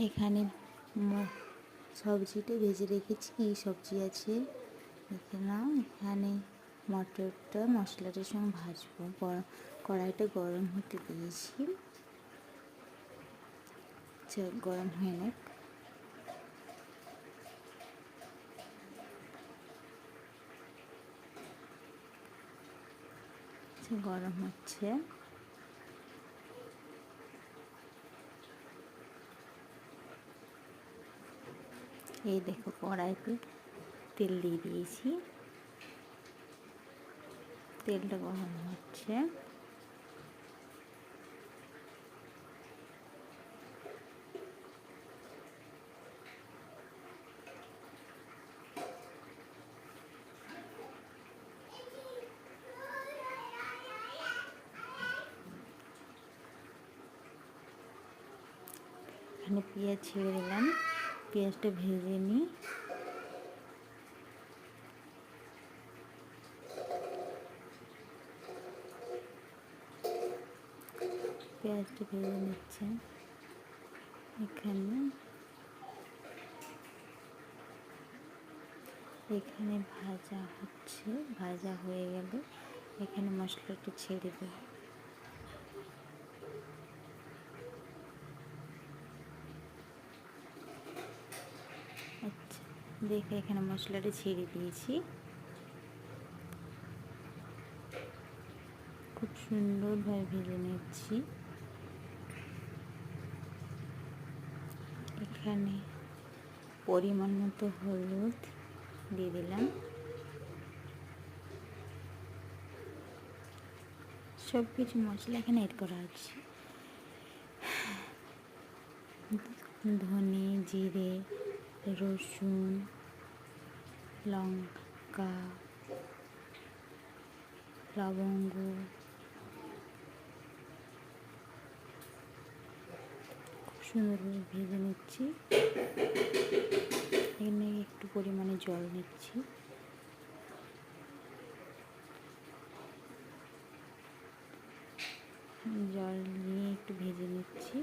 এখানে সবজিটা ভেজে রেখেছি। কী সবজি আছে এখানে মটরটা মশলাটার সঙ্গে ভাজবো। কড়াইটা গরম হতে দিয়েছি, গরম হয়ে নেক। গরম হচ্ছে, এই দেখো কড়াইতে তেল দিয়ে দিয়েছি, তেলটা গরম হচ্ছে। এখানে পেঁয়াজ ছেড়ে দিলাম, পেঁয়াজটা ভেজে নিই। পেঁয়াজটা ভেজে নিচ্ছে। এখানে ভাজা হচ্ছে, ভাজা হয়ে গেলে এখানে মশলাটা ছেড়ে দেব। আচ্ছা দেখো এখানে মশলাটা ছেড়ে দিয়েছি, খুব সুন্দরভাবে ভেজে নিচ্ছি। এখানে পরিমাণ মতো হলুদ দিয়ে দিলাম। সব কিছু মশলা এখানে এড করা আছে, ধনে, জিরে, রসুন, লঙ্কা, লবঙ্গ, খুব সুন্দরভাবে ভেজে নিচ্ছি। এখানে একটু পরিমাণে জল নিচ্ছি। জল নিয়ে একটু ভেজে নিচ্ছি,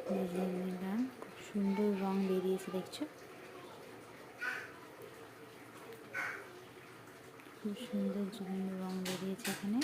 ভেজে নিলাম। খুব সুন্দর রং বেরিয়েছে, দেখছো খুব সুন্দর রং বেরিয়েছে এখানে।